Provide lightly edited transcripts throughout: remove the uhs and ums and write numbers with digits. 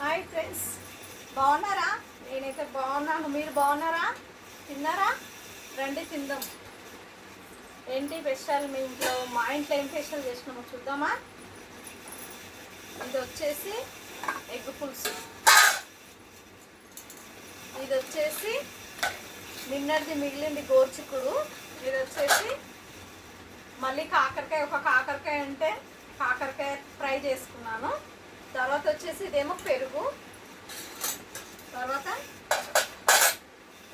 Hi friends, బాగున్నారా? నేనైతే బాగున్నాను. మీరు బాగున్నారా? తిన్నారా? రండి తిందాం. ఏంటి స్పెషల్ మీ ఇంట్లో? మా ఇంట్లో ఏం స్పెషల్ చేసినామో చూద్దామా? ఇది వచ్చేసి ఎగ్ పులుసు. ఇది వచ్చేసి నిన్నటిది మిగిలింది గోర్చిక్కుడు. ఇది వచ్చేసి మళ్ళీ కాకరకాయ, ఒక కాకరకాయ ఉంటే కాకరకాయ ఫ్రై చేసుకున్నాను. తర్వాత వచ్చేసి ఇదేమో పెరుగు. తర్వాత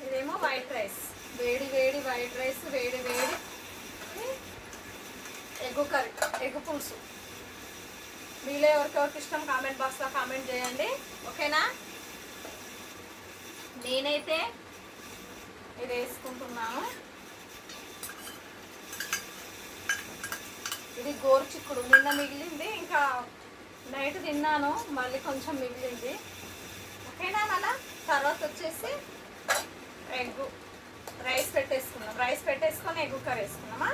ఇదేమో వైట్ రైస్, వేడి వేడి వైట్ రైస్, వేడి వేడి ఎగ్ కర్రీ, ఎగ్ పులుసు. మీలో ఎవరికెవరికి ఇష్టం కామెంట్ బాక్స్లో కామెంట్ చేయండి, ఓకేనా? నేనైతే ఇది వేసుకుంటున్నాను. ఇది గోరుచిక్కుడు నిన్న మిగిలింది, ఇంకా నైట్ తిన్నాను, మళ్ళీ కొంచెం మిగిలింది, ఓకేనా? మళ్ళా తర్వాత వచ్చేసి ఎగ్ రైస్ పెట్టేసుకున్నాం. రైస్ పెట్టేసుకొని ఎగ్ కర్రీ వేసుకున్నామా?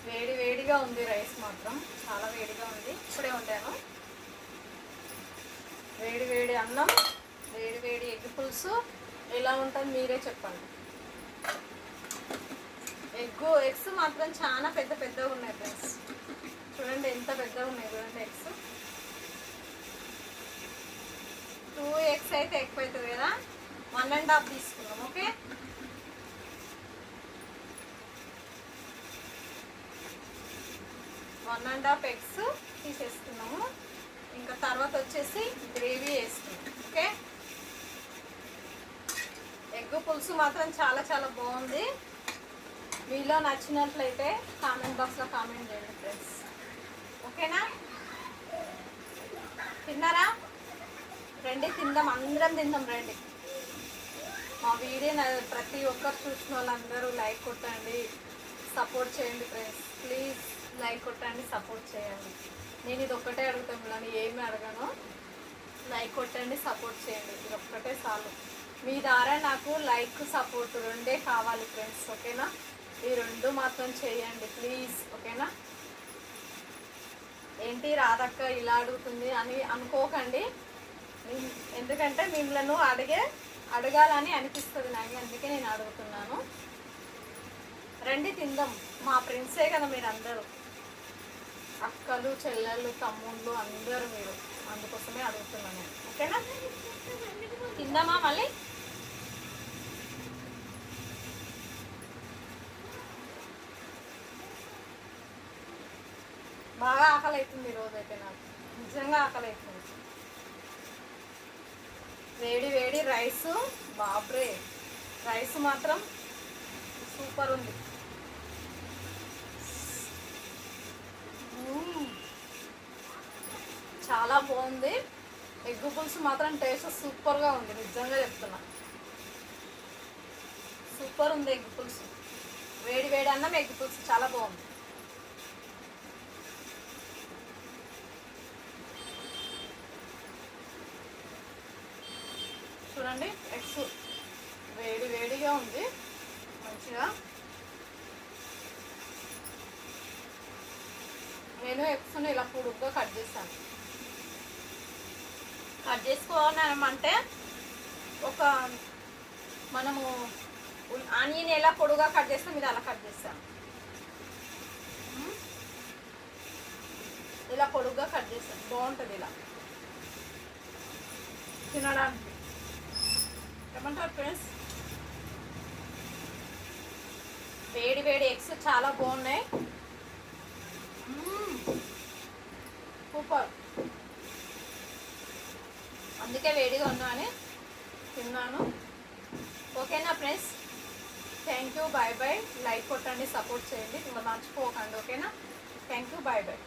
వేడి వేడిగా ఉంది రైస్, మాత్రం చాలా వేడిగా ఉంది. ఇప్పుడే వండాను. వేడి వేడి అన్నం, వేడి వేడి ఎగ్ పులుసు. ఎలా ఉంటుంది మీరే చెప్పండి. ఎగ్స్ మాత్రం చాలా పెద్ద పెద్దగా ఉన్నాయి ఫ్రెండ్స్. చూడండి ఎంత పెద్దగా ఉన్నాయి, చూడండి ఎగ్స్. 2 ఎగ్స్ అయితే ఎక్కువ అవుతుంది కదా, 1.5 తీసుకున్నాం, okay? One and half eggs తీసేసుకున్నాము. ఇంకా తర్వాత వచ్చేసి గ్రేవీ వేసుకున్నాం, ఓకే? ఎగ్ పులుసు మాత్రం చాలా చాలా బాగుంది. మీలో నచ్చినట్లయితే కామెంట్ బాక్స్లో కామెంట్ చేయండి ఫ్రెండ్స్, ఓకేనా? తిన్నారా? రండి తిందాం, అందరం తిందాం రండి. మా వీడియో ప్రతి ఒక్కరు చూసిన వాళ్ళందరూ లైక్ కొట్టండి, సపోర్ట్ చేయండి ఫ్రెండ్స్. ప్లీజ్ లైక్ కొట్టండి, సపోర్ట్ చేయండి. నేను ఇది ఒక్కటే అడుగుతాను, కానీ ఏమి అడగను. లైక్ కొట్టండి, సపోర్ట్ చేయండి, ఇది ఒక్కటే చాలు. మీ ద్వారా నాకు లైక్ సపోర్ట్ రెండే కావాలి ఫ్రెండ్స్, ఓకేనా? ఈ రెండు మాత్రం చేయండి ప్లీజ్, ఓకేనా? ఏంటి రాధక్క ఇలా అడుగుతుంది అని అనుకోకండి, ఎందుకంటే మిమ్మల్ని అడగాలని అనిపిస్తుంది నాకు, అందుకే నేను అడుగుతున్నాను. రండి తిందాం. మా ఫ్రెండ్సే కదా మీరు అందరూ, అక్కలు చెల్లెళ్ళు తమ్ముళ్ళు అందరూ మీరు, అందుకోసమే అడుగుతున్నాను, ఓకేనా? తిందామా మళ్ళీ? బాగా ఆకలి అవుతుంది ఈరోజైతే, నాకు నిజంగా ఆకలి అవుతుంది. వేడి వేడి రైసు, బాబ్రే రైస్ మాత్రం సూపర్ ఉంది. చాలా బాగుంది. ఎగ్ పులుసు మాత్రం టేస్ట్ సూపర్గా ఉంది, నిజంగా చెప్తున్నా. సూపర్ ఉంది ఎగ్ పులుసు. వేడి వేడి అన్నం, ఎగ్ పులుసు చాలా బాగుంది. చూడండి ఎగ్స్ వేడి వేడిగా ఉంది మంచిగా. నేను ఎగ్స్ని ఇలా పొడుగ్గా కట్ చేస్తాను. కట్ చేసుకోవాలంటే ఒక మనము ఆనియన్ ఎలా పొడుగా కట్ చేస్తాం, ఇది అలా కట్ చేస్తాను. ఇలా పొడుగ్గా కట్ చేస్తాను, బాగుంటుంది ఇలా తినడానికి. ఏమంటారు ఫ్రెండ్స్? వేడి వేడి ఎగ్స్ చాలా బాగున్నాయి, సూపర్. అందుకే వేడిగా ఉన్నాను, తిన్నాను, ఓకేనా friends? Thank you, bye bye. Like కొట్టండి, సపోర్ట్ చేయండి, ఇంకా మర్చిపోకండి, ఓకేనా? Thank you, bye bye.